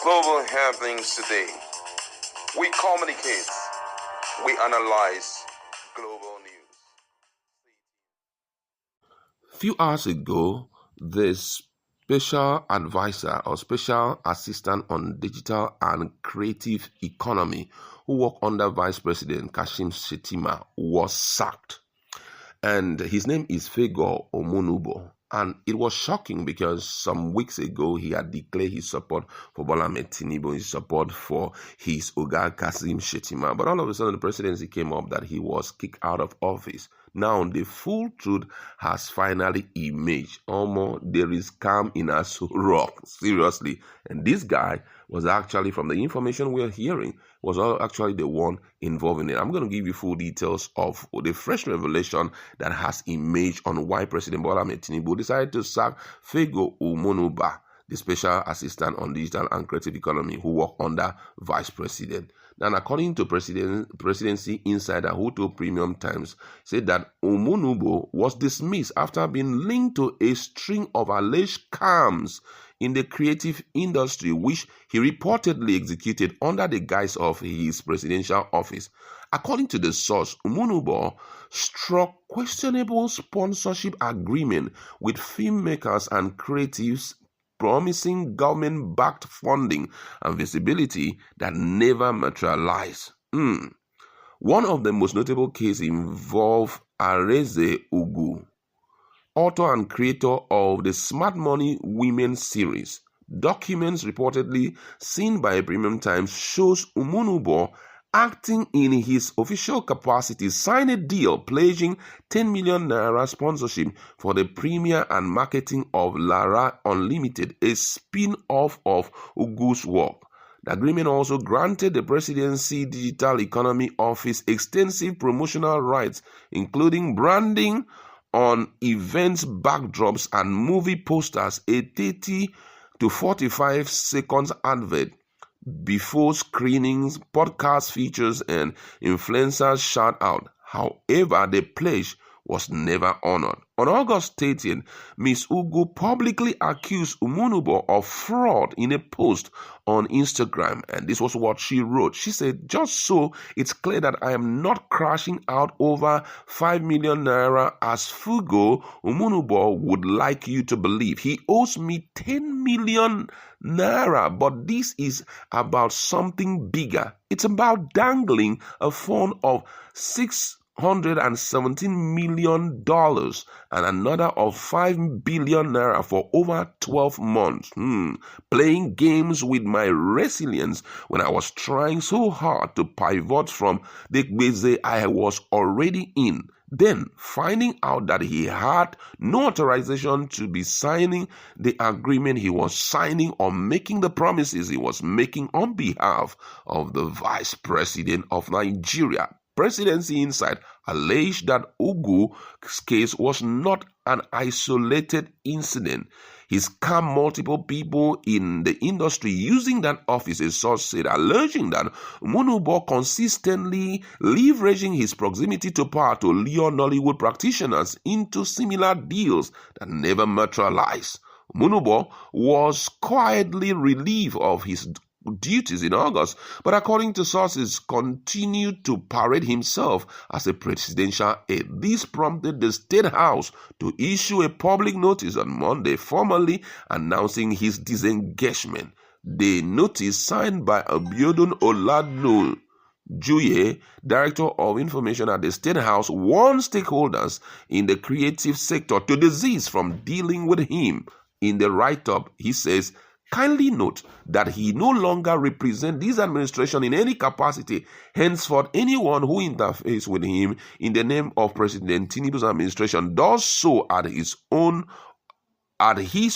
Global happenings today. We communicate. We analyze global news. Few hours ago, the special advisor or special assistant on digital and creative economy who worked under Vice President Kashim Shettima was sacked. And his name is Fego Omonubo. And it was shocking because some weeks ago he had declared his support for Bola Ahmed Tinubu, his support for his Oga Kashim Shettima. But all of a sudden the presidency came up that he was kicked out of office. Now the full truth has finally emerged. There is calm in Aso Rock, seriously. And this guy was actually, from the information we're hearing, was actually the one involved in it. I'm going to give you full details of the fresh revelation that has emerged on why President Bola Ahmed Tinubu decided to sack Fego Omonuba, the special assistant on digital and creative economy who worked under Vice President. And according to presidency insider who told Premium Times, said that Omonubo was dismissed after being linked to a string of alleged scams in the creative industry, which he reportedly executed under the guise of his presidential office. According to the source, Omonubo struck questionable sponsorship agreement with filmmakers and creatives, promising government-backed funding and visibility that never materialized. One of the most notable cases involved Areze Ugu, author and creator of the Smart Money Women series. Documents reportedly seen by Premium Times shows Omonubo acting in his official capacity signed a deal pledging 10 million naira sponsorship for the premiere and marketing of Lara Unlimited, a spin-off of Ugu's work. The agreement also granted the Presidency Digital Economy Office extensive promotional rights, including branding on events backdrops and movie posters, a 30 to 45 seconds advert before screenings, podcast features, and influencers shout out. However, the pledge was never honored. On August 13, Ms. Ugu publicly accused Omonubo of fraud in a post on Instagram, and this was what she wrote. She said, "Just so it's clear that I am not crashing out over 5 million naira as Fugo Omonubo would like you to believe. He owes me 10 million naira, but this is about something bigger. It's about dangling a phone of $617 million and another of 5 billion naira for over 12 months. Playing games with my resilience when I was trying so hard to pivot from the base I was already in. Then, finding out that he had no authorization to be signing the agreement he was signing or making the promises he was making on behalf of the Vice President of Nigeria." Presidency Insight alleged that Ugu's case was not an isolated incident. He scammed multiple people in the industry using that office, a source said, alleging that Omonubo consistently leveraging his proximity to power to lure Nollywood practitioners into similar deals that never materialized. Omonubo was quietly relieved of his duties in August, but according to sources, continued to parade himself as a presidential aide. This prompted the State House to issue a public notice on Monday, formally announcing his disengagement. The notice, signed by Abiodun Oladun Juye, Director of Information at the State House, warned stakeholders in the creative sector to desist from dealing with him. In the write-up, he says, "Kindly note that he no longer represents this administration in any capacity. Henceforth, anyone who interfaces with him in the name of President Tinubu's administration does so at his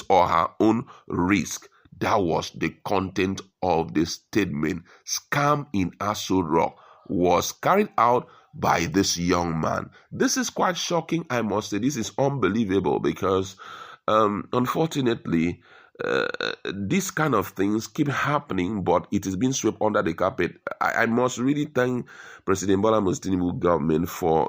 or her own risk." That was the content of the statement. Scam in Aso Rock was carried out by this young man. This is quite shocking, I must say. This is unbelievable because, unfortunately, these kind of things keep happening, but it is being swept under the carpet. I must really thank President Bola Tinubu government for,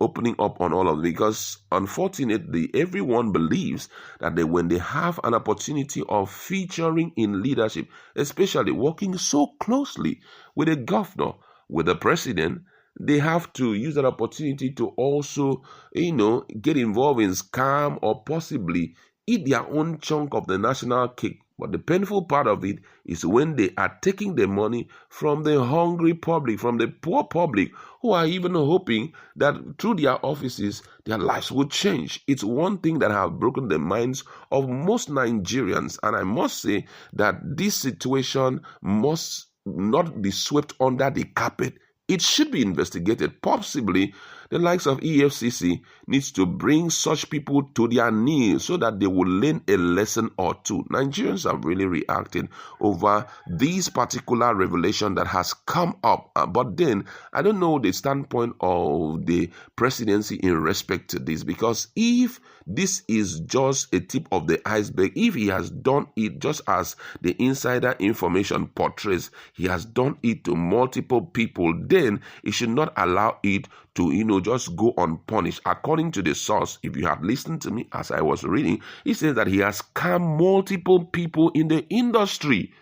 opening up on all of it, because unfortunately, everyone believes that when they have an opportunity of featuring in leadership, especially working so closely with a governor, with the president, they have to use that opportunity to also, get involved in scam or possibly eat their own chunk of the national cake. But the painful part of it is when they are taking the money from the hungry public, from the poor public, who are even hoping that through their offices, their lives will change. It's one thing that has broken the minds of most Nigerians. And I must say that this situation must not be swept under the carpet. It should be investigated. Possibly, the likes of EFCC needs to bring such people to their knees so that they will learn a lesson or two. Nigerians have really reacted over this particular revelation that has come up. But then, I don't know the standpoint of the presidency in respect to this, because if this is just a tip of the iceberg, if he has done it just as the insider information portrays, he has done it to multiple people, then he should not allow it to, just go unpunished. According to the source, if you had listened to me as I was reading, he says that he has scammed multiple people in the industry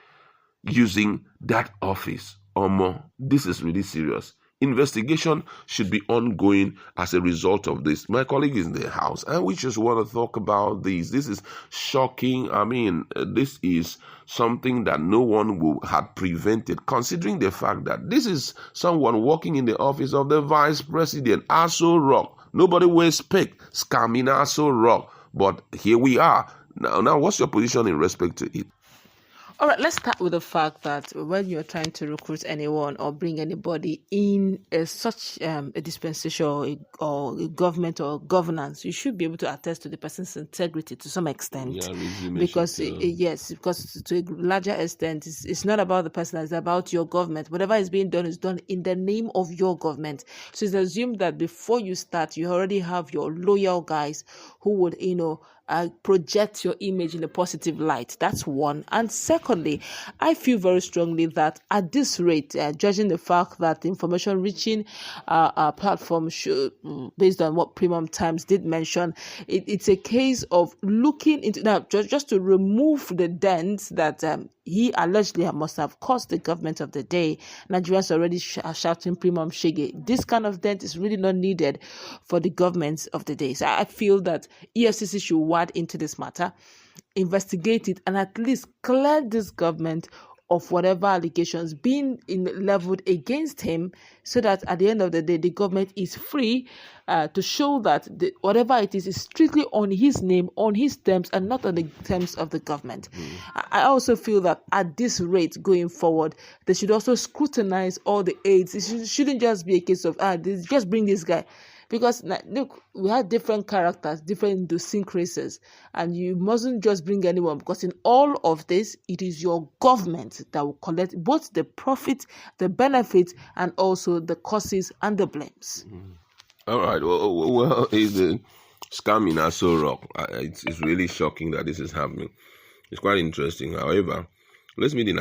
using that office. This is really serious. Investigation should be ongoing as a result of this. My colleague is in the house, and we just want to talk about this. This is shocking. This is something that no one had prevented, considering the fact that this is someone working in the office of the vice president, Aso Rock. Nobody will speak, scamming Aso Rock. But here we are. Now, what's your position in respect to it? All right, let's start with the fact that when you're trying to recruit anyone or bring anybody in such a dispensation or a government or governance, you should be able to attest to the person's integrity to some extent. Because to a larger extent, it's not about the person, it's about your government. Whatever is being done is done in the name of your government. So it's assumed that before you start, you already have your loyal guys who would, project your image in a positive light. That's one. And secondly, I feel very strongly that at this rate, judging the fact that the information reaching our platform should, based on what Premium Times did mention, it's a case of looking into now just to remove the dents that he allegedly must have caused the government of the day. Nigerians already are shouting Premium Shege. This kind of dent is really not needed for the governments of the day. So I feel that EFCC should wade into this matter, investigate it, and at least clear this government of whatever allegations being leveled against him, so that at the end of the day, the government is free to show that whatever it is strictly on his name, on his terms, and not on the terms of the government. I also feel that at this rate going forward, they should also scrutinize all the aides. It shouldn't just be a case of, just bring this guy. Because, look, we have different characters, different idiosyncrasies, and you mustn't just bring anyone, because in all of this, it is your government that will collect both the profit, the benefit, and also the causes and the blames. All right. Well, is the scamming Aso Rock? It's really shocking that this is happening. It's quite interesting. However, let's meet in